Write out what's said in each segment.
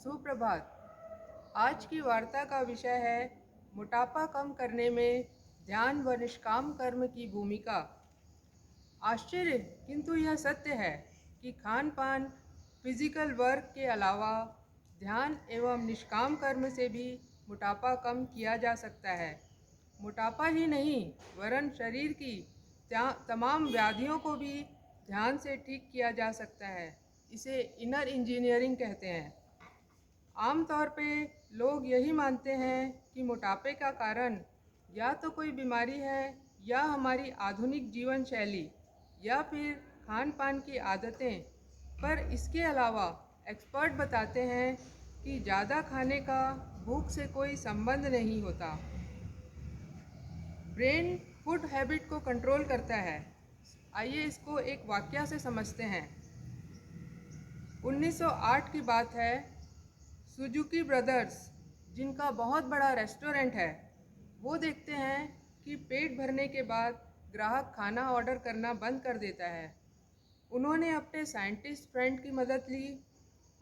सुप्रभात। आज की वार्ता का विषय है मोटापा कम करने में ध्यान व निष्काम कर्म की भूमिका। आश्चर्य, किंतु यह सत्य है कि खान पान, फिजिकल वर्क के अलावा ध्यान एवं निष्काम कर्म से भी मोटापा कम किया जा सकता है। मोटापा ही नहीं वरन शरीर की तमाम व्याधियों को भी ध्यान से ठीक किया जा सकता है। इसे इनर इंजीनियरिंग कहते हैं। आमतौर पे लोग यही मानते हैं कि मोटापे का कारण या तो कोई बीमारी है या हमारी आधुनिक जीवन शैली या फिर खान पान की आदतें, पर इसके अलावा एक्सपर्ट बताते हैं कि ज़्यादा खाने का भूख से कोई संबंध नहीं होता। ब्रेन फूड हैबिट को कंट्रोल करता है। आइए इसको एक वाक्य से समझते हैं। 1908 की बात है। सुजुकी ब्रदर्स, जिनका बहुत बड़ा रेस्टोरेंट है, वो देखते हैं कि पेट भरने के बाद ग्राहक खाना ऑर्डर करना बंद कर देता है। उन्होंने अपने साइंटिस्ट फ्रेंड की मदद ली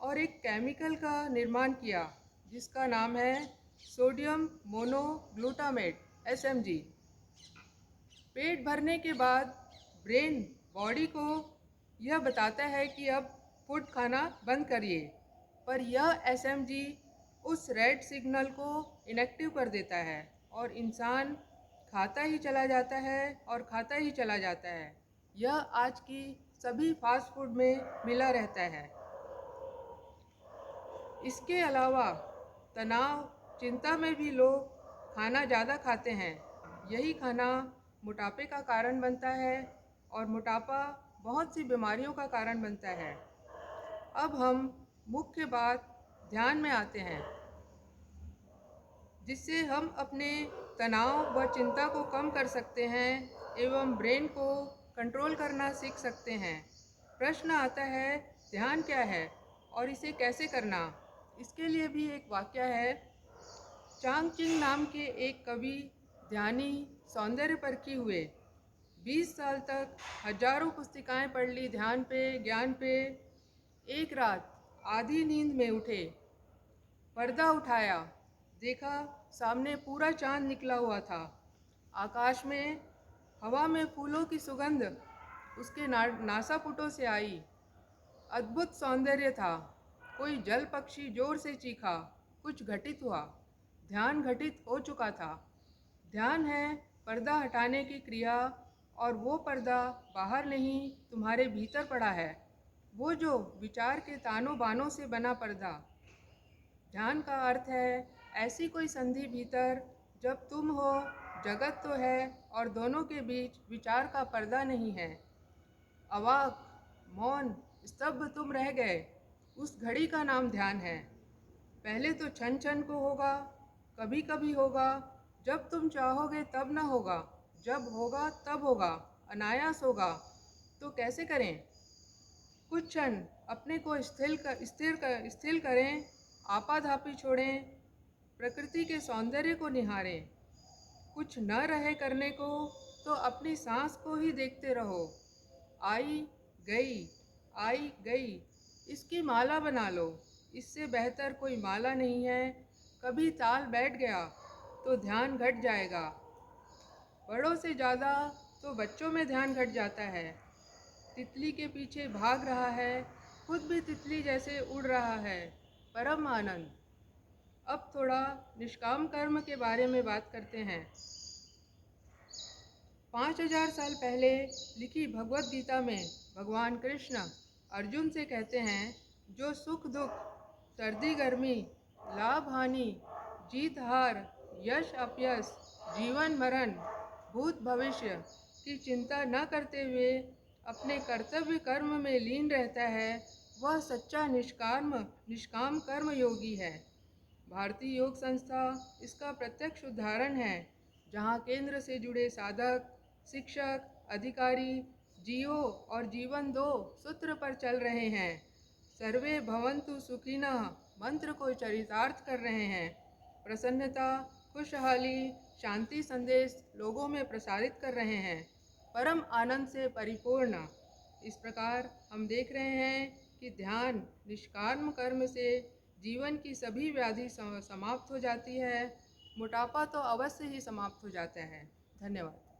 और एक केमिकल का निर्माण किया जिसका नाम है सोडियम मोनोग्लूटामेट (SMG). पेट भरने के बाद ब्रेन बॉडी को यह बताता है कि अब फूड खाना बंद करिए, पर यह SMG उस रेड सिग्नल को इनएक्टिव कर देता है और इंसान खाता ही चला जाता है और खाता ही चला जाता है। यह आज की सभी फास्ट फूड में मिला रहता है। इसके अलावा तनाव, चिंता में भी लोग खाना ज़्यादा खाते हैं। यही खाना मोटापे का कारण बनता है और मोटापा बहुत सी बीमारियों का कारण बनता है। अब हम मुख्य बात ध्यान में आते हैं, जिससे हम अपने तनाव व चिंता को कम कर सकते हैं एवं ब्रेन को कंट्रोल करना सीख सकते हैं। प्रश्न आता है, ध्यान क्या है और इसे कैसे करना? इसके लिए भी एक वाक्य है। चांग चिंग नाम के एक कवि ध्यानी सौंदर्य परखी हुए। 20 साल तक हजारों पुस्तिकाएं पढ़ ली ध्यान पे, ज्ञान पे। एक रात आधी नींद में उठे, पर्दा उठाया, देखा सामने पूरा चांद निकला हुआ था। आकाश में, हवा में फूलों की सुगंध उसके नासापुटों से आई। अद्भुत सौंदर्य था। कोई जल पक्षी जोर से चीखा। कुछ घटित हुआ। ध्यान घटित हो चुका था। ध्यान है पर्दा हटाने की क्रिया, और वो पर्दा बाहर नहीं, तुम्हारे भीतर पड़ा है। वो जो विचार के तानों बानों से बना पर्दा। ध्यान का अर्थ है ऐसी कोई संधि भीतर जब तुम हो, जगत तो है और दोनों के बीच विचार का पर्दा नहीं है। अवाक, मौन, स्तब्ध तुम रह गए, उस घड़ी का नाम ध्यान है। पहले तो क्षण क्षण को होगा, कभी कभी होगा, जब तुम चाहोगे तब न होगा, जब होगा तब होगा, अनायास होगा। तो कैसे करें? कुछ क्षण अपने को स्थिर करें, आपाधापी छोड़ें, प्रकृति के सौंदर्य को निहारें। कुछ न रहे करने को तो अपनी सांस को ही देखते रहो। आई गई, आई गई, इसकी माला बना लो। इससे बेहतर कोई माला नहीं है। कभी ताल बैठ गया तो ध्यान घट जाएगा। बड़ों से ज़्यादा तो बच्चों में ध्यान घट जाता है। तितली के पीछे भाग रहा है, खुद भी तितली जैसे उड़ रहा है। परम आनंद। अब थोड़ा निष्काम कर्म के बारे में बात करते हैं। 5000 साल पहले लिखी भगवत गीता में भगवान कृष्ण अर्जुन से कहते हैं, जो सुख दुख, सर्दी गर्मी, लाभ हानि, जीत हार, यश अपयश, जीवन मरण, भूत भविष्य की चिंता न करते हुए अपने कर्तव्य कर्म में लीन रहता है, वह सच्चा निष्काम कर्म योगी है। भारतीय योग संस्था इसका प्रत्यक्ष उदाहरण है, जहाँ केंद्र से जुड़े साधक, शिक्षक, अधिकारी जियो और जीवन दो सूत्र पर चल रहे हैं। सर्वे भवन्तु सुखिनः मंत्र को चरितार्थ कर रहे हैं। प्रसन्नता, खुशहाली, शांति संदेश लोगों में प्रसारित कर रहे हैं, परम आनंद से परिपूर्ण। इस प्रकार हम देख रहे हैं कि ध्यान निष्काम कर्म से जीवन की सभी व्याधि समाप्त हो जाती है। मोटापा तो अवश्य ही समाप्त हो जाते हैं। धन्यवाद।